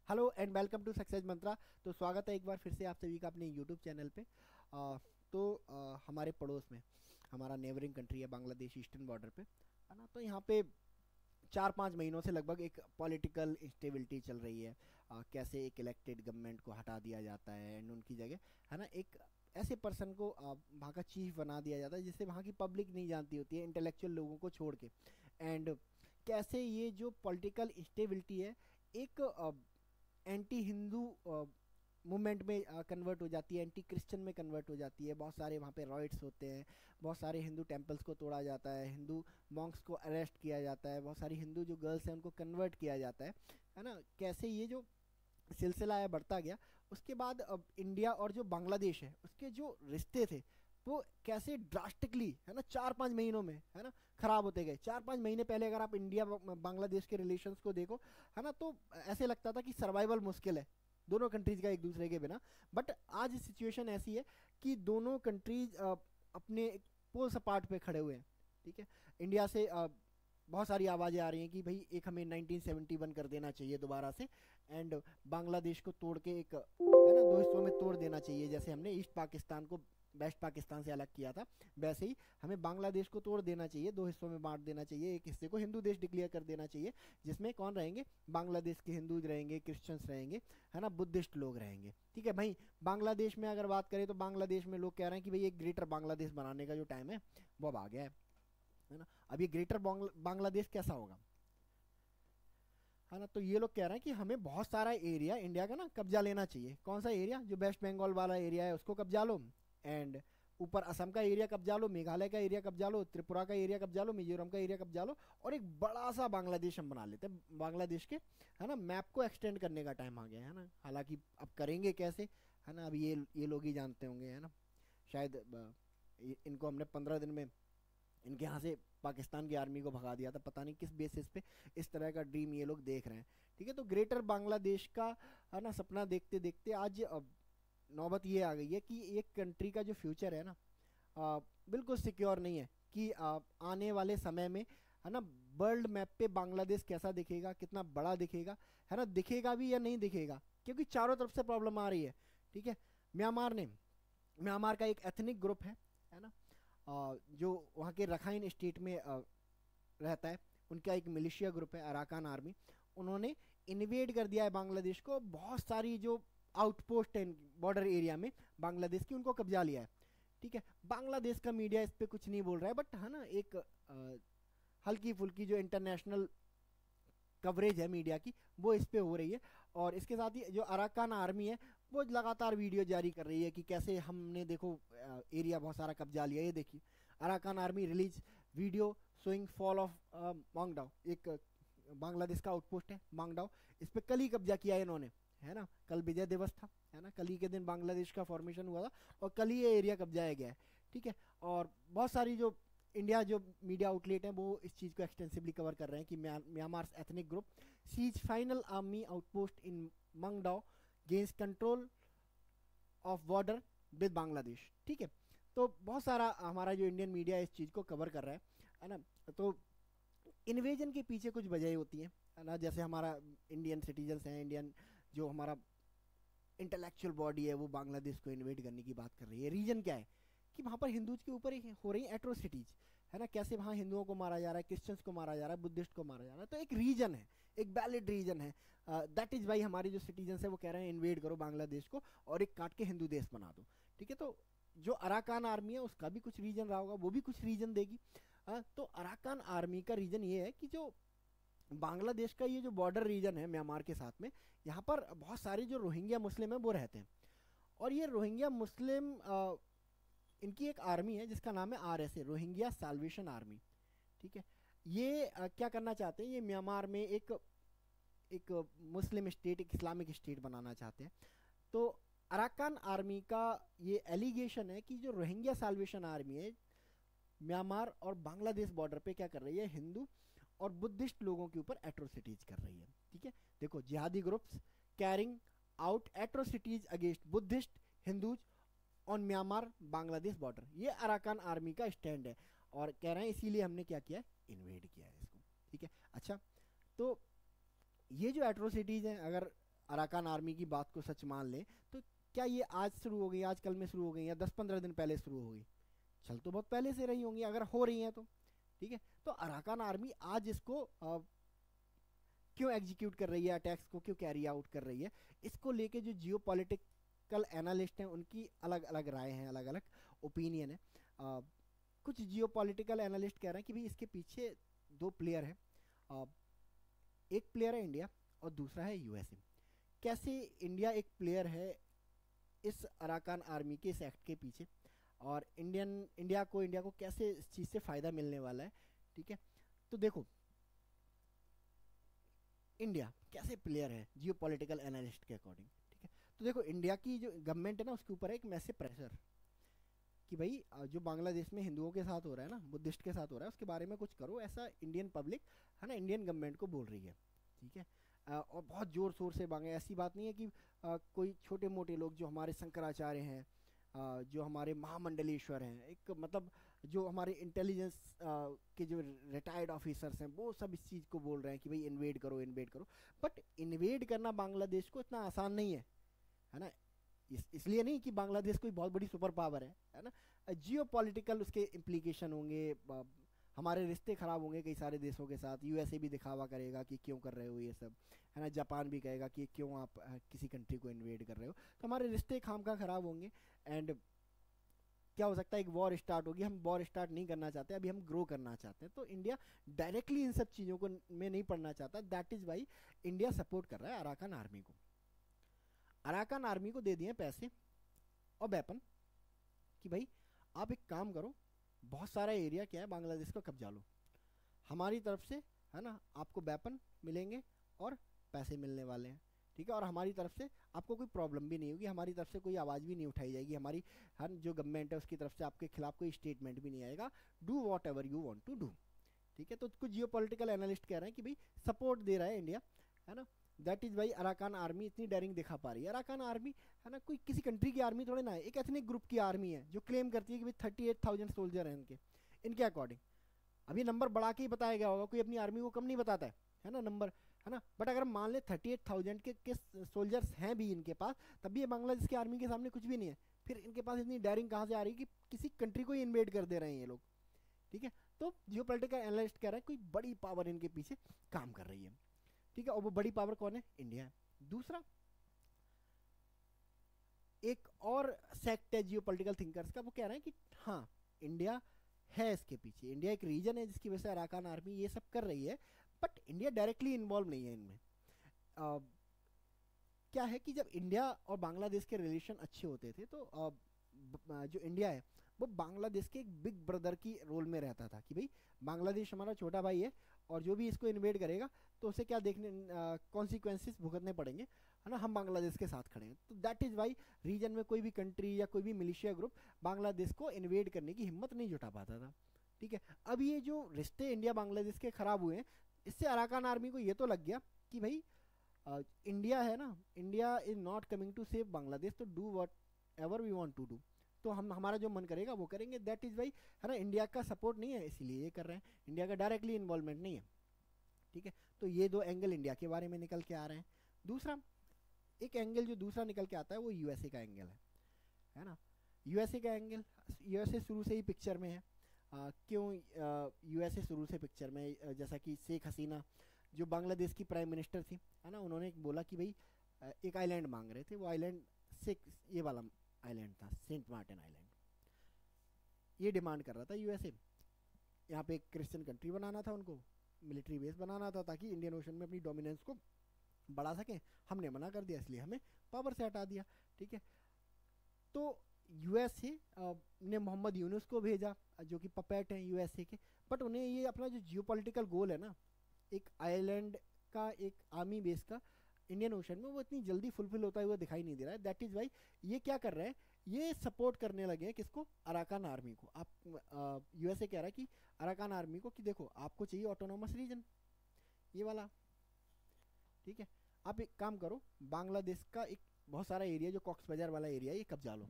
Hello and welcome to success Mantra. तो स्वागत है एक बार फिर से आप सभी का अपने यूट्यूब चैनल पे। हमारे पड़ोस में हमारा नेबरिंग कंट्री है बांग्लादेश, ईस्टर्न बॉर्डर पे है ना। तो यहाँ पे 4-5 महीनों से लगभग एक पॉलिटिकल इंस्टेबिलिटी चल रही है। कैसे एक इलेक्टेड गवर्नमेंट को हटा दिया जाता है एंड उनकी जगह है ना एक ऐसे पर्सन को वहाँ का चीफ बना दिया जाता है जिससे वहाँ की पब्लिक नहीं जानती होती है, इंटेलेक्चुअल लोगों को छोड़ के। एंड कैसे ये जो पॉलिटिकल इंस्टेबिलिटी है एक एंटी हिंदू मूवमेंट में कन्वर्ट हो जाती है, एंटी क्रिश्चियन में कन्वर्ट हो जाती है। बहुत सारे वहाँ पे रॉयट्स होते हैं, बहुत सारे हिंदू टेम्पल्स को तोड़ा जाता है, हिंदू मॉन्क्स को अरेस्ट किया जाता है, बहुत सारी हिंदू जो गर्ल्स हैं उनको कन्वर्ट किया जाता है ना। कैसे ये जो सिलसिला है बढ़ता गया। उसके बाद अब इंडिया और जो बांग्लादेश है उसके जो रिश्ते थे वो कैसे ड्रास्टिकली है ना 4-5 महीनों में है ना खराब होते गए। 4-5 महीने पहले अगर आप इंडिया बांग्लादेश के रिलेशंस को देखो है ना, तो ऐसे लगता था कि सर्वाइवल मुश्किल है दोनों कंट्रीज का एक दूसरे के बिना। बट आज सिचुएशन ऐसी है कि दोनों कंट्रीज अपने पोल्स अपार्ट पे खड़े हुए हैं। ठीक है, इंडिया से बहुत सारी आवाज़ें आ रही हैं कि भाई एक हमें 1971 कर देना चाहिए दोबारा से, एंड बांग्लादेश को तोड़ के एक है ना 2 हिस्सों में तोड़ देना चाहिए। जैसे हमने ईस्ट पाकिस्तान को वेस्ट पाकिस्तान से अलग किया था, वैसे ही हमें बांग्लादेश को तोड़ देना चाहिए, 2 हिस्सों में बांट देना चाहिए। एक हिस्से को हिंदू देश डिक्लेयर कर देना चाहिए जिसमें कौन रहेंगे, बांग्लादेश के हिंदूज रहेंगे, क्रिश्चियंस रहेंगे है ना, बुद्धिस्ट लोग रहेंगे। ठीक है भाई, बांग्लादेश में अगर बात करें तो बांग्लादेश में लोग कह रहे हैं कि भाई एक ग्रेटर बांग्लादेश बनाने का जो टाइम है वो अब आ गया है ना। अब ये ग्रेटर बांग्लादेश कैसा होगा है ना। तो ये लोग कह रहे हैं कि हमें बहुत सारा एरिया इंडिया का ना कब्जा लेना चाहिए। कौन सा एरिया, जो वेस्ट बंगाल वाला एरिया है उसको कब्जा लो, एंड ऊपर असम का एरिया कब्जा लो, मेघालय का एरिया कब्जा लो, त्रिपुरा का एरिया कब्जा लो, मिजोरम का एरिया कब्जा लो, और एक बड़ा सा बांग्लादेश हम बना लेते हैं। बांग्लादेश के है ना मैप को एक्सटेंड करने का टाइम आ गया है ना। हालांकि अब करेंगे कैसे है ना, अब ये लोग ही जानते होंगे है ना। शायद इनको हमने 15 दिन में इनके यहाँ से पाकिस्तान की आर्मी को भगा दिया था, पता नहीं किस बेसिस पे इस तरह का ड्रीम ये लोग देख रहे हैं। ठीक है, तो ग्रेटर बांग्लादेश का है ना सपना देखते देखते आज अब नौबत ये आ गई है कि एक कंट्री का जो फ्यूचर है ना बिल्कुल सिक्योर नहीं है कि आने वाले समय में है ना वर्ल्ड मैप पे बांग्लादेश कैसा दिखेगा, कितना बड़ा दिखेगा है ना, दिखेगा भी या नहीं दिखेगा, क्योंकि चारों तरफ से प्रॉब्लम आ रही है। ठीक है, म्यांमार ने म्यांमार का एक एथनिक ग्रुप है ना, जो वहाँ के रखाइन स्टेट में रहता है, उनका एक मिलिशिया ग्रुप है अराकान आर्मी। उन्होंने इन्वेड कर दिया है बांग्लादेश को, बहुत सारी जो आउटपोस्ट है बॉर्डर एरिया में बांग्लादेश की उनको कब्जा लिया है। ठीक है, बांग्लादेश का मीडिया इस पर कुछ नहीं बोल रहा है, बट है ना एक हल्की फुल्की जो इंटरनेशनल कवरेज है मीडिया की वो इस पे हो रही है। और इसके साथ ही जो अराकान आर्मी है वो लगातार वीडियो जारी कर रही है कि कैसे हमने देखो एरिया बहुत सारा कब्जा लिया। ये देखिए Arakan army release video showing fall of Maungdaw, एक बांग्लादेश का आउटपोस्ट है मांगडाओ, इस पे कल ही कब्जा किया है इन्होंने है ना। कल विजय दिवस था है ना, कल ही के दिन बांग्लादेश का फॉर्मेशन हुआ था और कल ही ये एरिया कब्जाया गया है। ठीक है, और बहुत सारी जो इंडिया जो मीडिया आउटलेट हैं वो इस चीज़ को एक्सटेंसिवली कवर कर रहे हैं कि Myanmar ethnic group seize final army outpost in Maungdaw gains control of border with Bangladesh. ठीक है, तो बहुत सारा हमारा जो इंडियन मीडिया इस चीज़ को कवर कर रहा है ना। तो इन्वेजन के पीछे कुछ वजह होती हैं है ना, जैसे हमारा इंडियन सिटीजन्स हैं, इंडियन जो हमारा इंटेलेक्चुअल बॉडी है वो बांग्लादेश को इन्वेट करने की बात कर रही है। रीजन क्या है कि वहाँ पर हिंदूज के ऊपर हो रही एट्रोसिटीज है ना, कैसे वहाँ हिंदुओं को मारा जा रहा है, क्रिश्चियंस को मारा जा रहा है, बुद्धिस्ट को मारा जा रहा है। तो एक रीजन है, एक वैलिड रीजन है। दैट इज वाई हमारे जो सिटीजन्स है वो कह रहे हैं इन्वेड करो बांग्लादेश को और एक काट के हिंदू देश बना दो। ठीक है, तो जो अराकान आर्मी है उसका भी कुछ रीजन रहा होगा, वो भी कुछ रीजन देगी। तो अराकान आर्मी का रीजन ये है कि जो बांग्लादेश का ये जो बॉर्डर रीजन है म्यांमार के साथ में, यहाँ पर बहुत सारे जो रोहिंग्या मुस्लिम है वो रहते हैं। और ये रोहिंग्या मुस्लिम इनकी एक आर्मी है जिसका नाम है आरएसए, रोहिंग्या साल्वेशन आर्मी। ठीक है, ये क्या करना चाहते हैं, ये म्यांमार में एक एक मुस्लिम स्टेट, एक इस्लामिक स्टेट बनाना चाहते हैं। तो अराकान आर्मी का ये एलिगेशन है कि जो रोहिंग्या साल्वेशन आर्मी है म्यांमार और बांग्लादेश बॉर्डर पे क्या कर रही है, हिंदू और बुद्धिस्ट लोगों के ऊपर एट्रोसिटीज कर रही है। ठीक है, देखो जिहादी groups carrying out atrocities against Buddhist Hindus on Myanmar Bangladesh border, ये अराकान आर्मी का स्टैंड है। और कह रहे हैं इसीलिए हमने क्या किया है, इन्वेड किया है इसको। ठीक है, अच्छा, तो ये जो एट्रोसिटीज हैं अगर अराकान आर्मी की बात को सच मान लें तो क्या ये आज शुरू हो गई, आज कल में शुरू हो गई, या 10-15 दिन पहले शुरू हो गई? चल तो बहुत पहले से रही होंगी अगर हो रही हैं तो। ठीक है, तो अराकान आर्मी आज इसको क्यों एग्जीक्यूट कर रही है, अटैक्स को क्यों कैरी आउट कर रही है, इसको लेके जो जियो पॉलिटिकल एनालिस्ट हैं उनकी अलग अलग राय हैं, अलग अलग ओपिनियन है। कुछ जियो पॉलिटिकल एनालिस्ट कह रहे हैं कि भाई इसके पीछे दो प्लेयर हैं, एक प्लेयर है इंडिया और दूसरा है यूएसए। कैसे इंडिया एक प्लेयर है इस अराकान आर्मी के इस एक्ट के पीछे, और इंडिया को कैसे इस चीज़ से फ़ायदा मिलने वाला है। ठीक है, तो देखो इंडिया कैसे प्लेयर है जियो पॉलिटिकल एनालिस्ट के अकॉर्डिंग। ठीक है, तो देखो इंडिया की जो गवर्नमेंट है ना उसके ऊपर है एक मैसिव प्रेशर कि भाई जो बांग्लादेश में हिंदुओं के साथ हो रहा है ना, बुद्धिस्ट के साथ हो रहा है, उसके बारे में कुछ करो, ऐसा इंडियन पब्लिक है ना इंडियन गवर्नमेंट को बोल रही है। ठीक है, और बहुत ज़ोर शोर से मांगे, ऐसी बात नहीं है कि कोई छोटे मोटे लोग जो हमारे शंकराचार्य हैं, जो हमारे महामंडलेश्वर हैं, एक मतलब जो हमारे इंटेलिजेंस के जो रिटायर्ड ऑफिसर्स हैं वो सब इस चीज़ को बोल रहे हैं कि भाई इन्वेड करो इन्वेड करो। बट इन्वेड करना बांग्लादेश को इतना आसान नहीं है ना। इसलिए नहीं कि बांग्लादेश कोई बहुत बड़ी सुपर पावर है ना। जियो पॉलिटिकल उसके इम्प्लीकेशन होंगे, हमारे रिश्ते ख़राब होंगे कई सारे देशों के साथ। यूएसए भी दिखावा करेगा कि क्यों कर रहे हो ये सब, है ना। जापान भी कहेगा कि क्यों आप किसी कंट्री को इन्वेड कर रहे हो, तो हमारे रिश्ते खामखा ख़राब होंगे। एंड क्या हो सकता है, एक वॉर स्टार्ट होगी। हम वॉर स्टार्ट नहीं करना चाहते, अभी हम ग्रो करना चाहते हैं। तो इंडिया डायरेक्टली इन सब चीज़ों को में नहीं पढ़ना चाहता। That is why India support कर रहा है अराकान आर्मी को। अराकान आर्मी को दे दिए पैसे और वेपन कि भाई आप एक काम करो, बहुत सारा एरिया क्या है बांग्लादेश का कब्जा लो, हमारी तरफ से है ना आपको वेपन मिलेंगे और पैसे मिलने वाले हैं। ठीक है, और हमारी तरफ से आपको कोई प्रॉब्लम भी नहीं होगी, हमारी तरफ से कोई आवाज़ भी नहीं उठाई जाएगी, हमारी हर जो गवर्नमेंट है उसकी तरफ से आपके खिलाफ कोई स्टेटमेंट भी नहीं आएगा। Do whatever you want to do. ठीक है, तो कुछ जियो पॉलिटिकल एनालिस्ट कह रहे हैं कि भाई सपोर्ट दे रहा है इंडिया, है ना। That is why Arakan army इतनी डेयरिंग दिखा पा रही है। अराकान आर्मी है ना कोई किसी कंट्री की आर्मी थोड़े ना है, एक एथनिक ग्रुप की आर्मी है जो क्लेम करती है कि भाई 38,000 सोल्जर हैं इनके अकॉर्डिंग। अभी नंबर बढ़ा के ही बताया गया होगा, कोई अपनी आर्मी को कम नहीं बताता है ना नंबर, है ना। बट अगर मान ले 38,000 के सोल्जर्स हैं भी इनके पास, तब भी ये बांग्लादेश की आर्मी के सामने कुछ भी नहीं है। फिर इनके पास इतनी डेयरिंग कहाँ से आ रही है कि किसी कंट्री को ही इन्वेड कर दे रहे हैं ये लोग। ठीक है, तो जियो पॉलिटिकल एनालिस्ट कह रहे हैं कोई बड़ी पावर इनके पीछे काम कर रही है। ठीक है, और वो बड़ी पावर कौन है? इंडिया है। दूसरा एक और सेक्ट है जियो पॉलिटिकल थिंकर्स का, वो कह रहे हैं कि हाँ इंडिया है इसके पीछे, इंडिया एक रीजन है जिसकी वजह से अराकान आर्मी ये सब कर रही है, बट इंडिया डायरेक्टली इन्वॉल्व नहीं है इनमें। क्या है कि जब इंडिया और बांग्लादेश के रिलेशन अच्छे होते थे तो जो इंडिया है वो बांग्लादेश के एक बिग ब्रदर की रोल में रहता था कि भाई बांग्लादेश हमारा छोटा भाई है और जो भी इसको इन्वेड करेगा तो उसे क्या देखने कॉन्सिक्वेंसेस भुगतने पड़ेंगे, है ना। हम बांग्लादेश के साथ खड़े हैं। तो दैट इज़ वाई रीजन में कोई भी कंट्री या कोई भी मिलिशिया ग्रुप बांग्लादेश को इन्वेड करने की हिम्मत नहीं जुटा पाता था। ठीक है, अब ये जो रिश्ते इंडिया बांग्लादेश के ख़राब हुए हैं, इससे अराकान आर्मी को ये तो लग गया कि भाई इंडिया है ना, India is not coming to save Bangladesh, तो do whatever we want to do, तो हम हमारा जो मन करेगा वो करेंगे। दैट इज़ वाई है ना इंडिया का सपोर्ट नहीं है इसीलिए ये कर रहे हैं, इंडिया का डायरेक्टली इन्वॉल्वमेंट नहीं है। ठीक है, तो ये दो एंगल इंडिया के बारे में निकल के आ रहे हैं। दूसरा एक एंगल जो दूसरा निकल के आता है वो यूएसए का एंगल है ना। यूएसए का एंगल, यूएसए शुरू से ही पिक्चर में है। क्यों यूएसए शुरू से पिक्चर में? जैसा कि शेख हसीना जो बांग्लादेश की प्राइम मिनिस्टर थी, है ना, उन्होंने बोला कि भाई एक आइलैंड मांग रहे थे, वो आइलैंड ये वाला आइलैंड था, सेंट मार्टिन आइलैंड, ये डिमांड कर रहा था यूएसए। यहाँ पे एक क्रिश्चियन कंट्री बनाना था उनको, मिलिट्री बेस बनाना था ताकि इंडियन ओशन में अपनी डोमिनेंस को बढ़ा सकें। हमने मना कर दिया, इसलिए हमें पावर से हटा दिया। ठीक है, तो यूएसए ने मोहम्मद यूनुस को भेजा जो कि पपेट हैं यूएसए के, बट उन्हें ये अपना जो जियोपॉलिटिकल गोल है ना, एक आइलैंड का, एक आर्मी बेस का इंडियन ओशन में, वो इतनी जल्दी फुलफिल होता हुआ दिखाई नहीं दे रहा है। दैट इज़ वाई ये क्या कर रहे हैं, ये सपोर्ट करने लगे हैं किसको? अराकान आर्मी को। आप यूएसए कह रहा है कि अराकान आर्मी को कि देखो आपको चाहिए ऑटोनोमस रीजन ये वाला, ठीक है, आप एक काम करो, बांग्लादेश का एक बहुत सारा एरिया जो कॉक्स बाजार वाला एरिया ये कब्जा लो,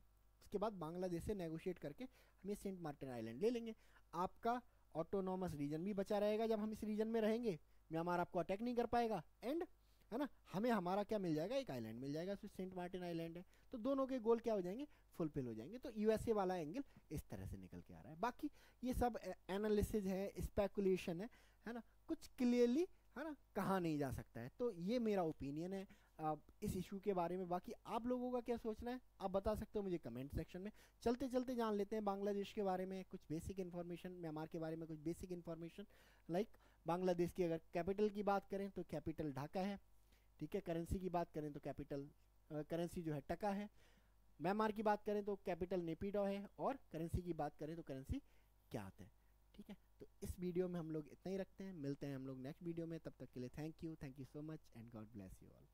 उसके बाद बांग्लादेश से नेगोशिएट करके हम ये सेंट मार्टिन आइलैंड ले लेंगे। आपका ऑटोनोमस रीजन भी बचा रहेगा, जब हम इस रीजन में रहेंगे म्यांमार आपको अटैक नहीं कर पाएगा, एंड है ना, हमें हमारा क्या मिल जाएगा, एक आइलैंड मिल जाएगा, उसमें सेंट मार्टिन आइलैंड है, तो दोनों के गोल क्या हो जाएंगे, फुलफिल हो जाएंगे। तो यूएसए वाला एंगल इस तरह से निकल के आ रहा है। बाकी ये सब एनालिसिस है, स्पेकुलेशन है ना, कुछ क्लियरली है ना कहा नहीं जा सकता है। तो ये मेरा ओपिनियन है इस इशू के बारे में। बाकी आप लोगों का क्या सोचना है आप बता सकते हो मुझे कमेंट सेक्शन में। चलते चलते जान लेते हैं बांग्लादेश के बारे में कुछ बेसिक इन्फॉर्मेशन, म्यांमार के बारे में कुछ बेसिक इन्फॉर्मेशन। लाइक बांग्लादेश की अगर कैपिटल की बात करें तो कैपिटल ढाका है, ठीक है। करेंसी की बात करें तो कैपिटल करेंसी जो है टका है। म्यांमार की बात करें तो कैपिटल नेपिडो है, और करेंसी की बात करें तो करेंसी क्यात है, ठीक है। तो इस वीडियो में हम लोग इतना ही रखते हैं, मिलते हैं हम लोग नेक्स्ट वीडियो में। तब तक के लिए thank you so much and God bless you all.